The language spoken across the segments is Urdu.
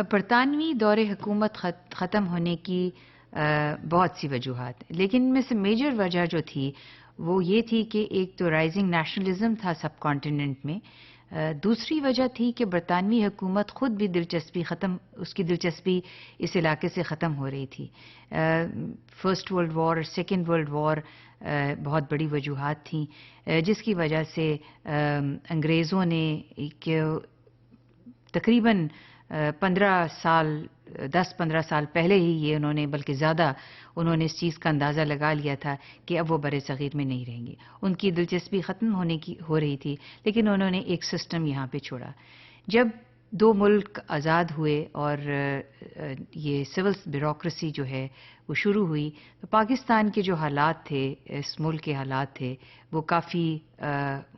برطانوی دور حکومت ختم ہونے کی بہت سی وجوہات، لیکن ان میں سے میجر وجہ جو تھی وہ یہ تھی کہ ایک تو رائزنگ نیشنلزم تھا سب کانٹیننٹ میں، دوسری وجہ تھی کہ برطانوی حکومت خود بھی اس کی دلچسپی اس علاقے سے ختم ہو رہی تھی۔ فرسٹ ورلڈ وار اور سیکنڈ ورلڈ وار بہت بڑی وجوہات تھیں، جس کی وجہ سے انگریزوں نے تقریباً 10-15 سال پہلے ہی یہ انہوں نے، بلکہ زیادہ انہوں نے اس چیز کا اندازہ لگا لیا تھا کہ اب وہ بر صغیر میں نہیں رہیں گے۔ ان کی دلچسپی ختم ہو رہی تھی، لیکن انہوں نے ایک سسٹم یہاں پہ چھوڑا۔ جب دو ملک آزاد ہوئے اور یہ سول بیوروکریسی جو ہے وہ شروع ہوئی، تو پاکستان کے جو حالات تھے، اس ملک کے حالات تھے، وہ کافی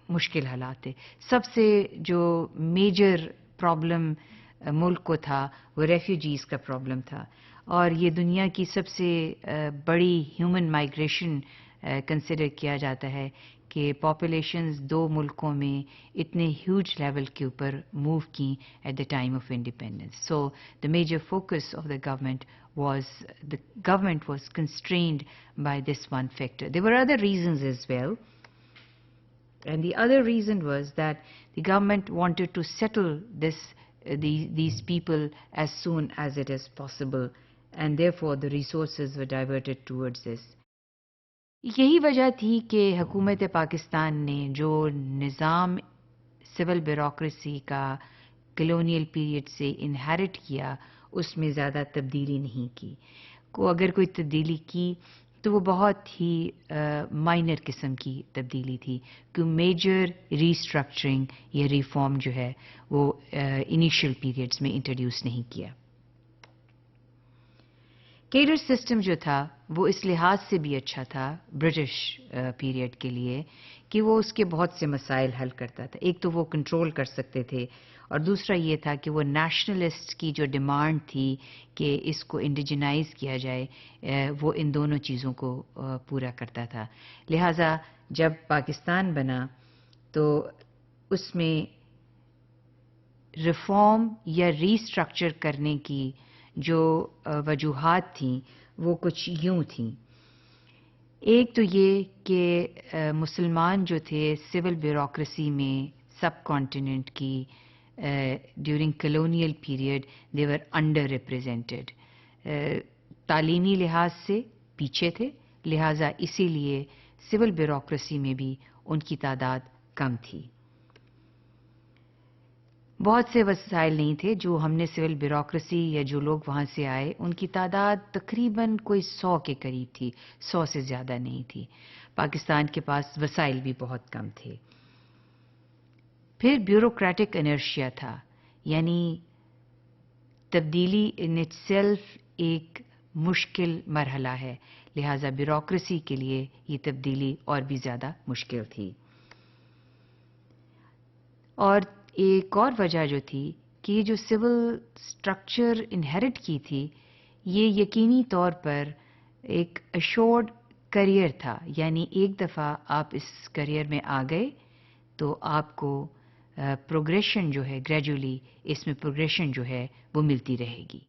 مشکل حالات تھے۔ سب سے جو میجر پرابلم ملک کو تھا وہ ریفیوجیز کا پرابلم تھا، اور یہ دنیا کی سب سے بڑی ہیومن مائگریشن کنسیڈر کیا جاتا ہے کہ پاپولیشنز دو ملکوں میں اتنے ہیوج لیول کے اوپر موو کی at the time of independence. So the major focus of the government was constrained by this one factor. There were other reasons as well. And the other reason was that the government wanted to settle these people as soon as it is possible, and therefore the resources were diverted towards this. یہی وجہ تھی کہ حکومت پاکستان نے جو نظام سول بیوروکریسی کا کلونیل پیریڈ سے انہیرٹ کیا، اس میں زیادہ تبدیلی نہیں کی۔ اگر کوئی تبدیلی کی تو وہ بہت ہی مائنر قسم کی تبدیلی تھی، کہ میجر ریسٹرکچرنگ یا ریفارم جو ہے وہ انیشیل پیریڈز میں انٹروڈیوس نہیں کیا۔ کیڈر سسٹم جو تھا وہ اس لحاظ سے بھی اچھا تھا برٹش پیریڈ کے لیے کہ وہ اس کے بہت سے مسائل حل کرتا تھا۔ ایک تو وہ کنٹرول کر سکتے تھے، اور دوسرا یہ تھا کہ وہ نیشنلسٹ کی جو ڈیمانڈ تھی کہ اس کو انڈیجنائز کیا جائے، وہ ان دونوں چیزوں کو پورا کرتا تھا۔ لہٰذا جب پاکستان بنا تو اس میں ریفارم یا ریسٹرکچر کرنے کی جو وجوہات تھیں وہ کچھ یوں تھیں۔ ایک تو یہ کہ مسلمان جو تھے سول بیوروکریسی میں سب کانٹیننٹ کی during colonial period they were underrepresented, تعلیمی لحاظ سے پیچھے تھے، لہٰذا اسی لیے سول بیوروکریسی میں بھی ان کی تعداد کم تھی۔ بہت سے وسائل نہیں تھے جو ہم نے سول بیوروکریسی یا جو لوگ وہاں سے آئے ان کی تعداد تقریباً کوئی 100 کے قریب تھی، 100 سے زیادہ نہیں تھی۔ پاکستان کے پاس وسائل بھی بہت کم تھے۔ پھر بیوروکریٹک انرشیا تھا، یعنی تبدیلی ان اٹ سیلف ایک مشکل مرحلہ ہے، لہٰذا بیوروکریسی کے لیے یہ تبدیلی اور بھی زیادہ مشکل تھی۔ اور ایک اور وجہ جو تھی کہ یہ جو سول سٹرکچر انہیرٹ کی تھی، یہ یقینی طور پر ایک ایشورڈ کریئر تھا، یعنی ایک دفعہ آپ اس کریئر میں آ گئے تو آپ کو پروگریشن جو ہے گریجولی اس میں پروگریشن جو ہے وہ ملتی رہے گی۔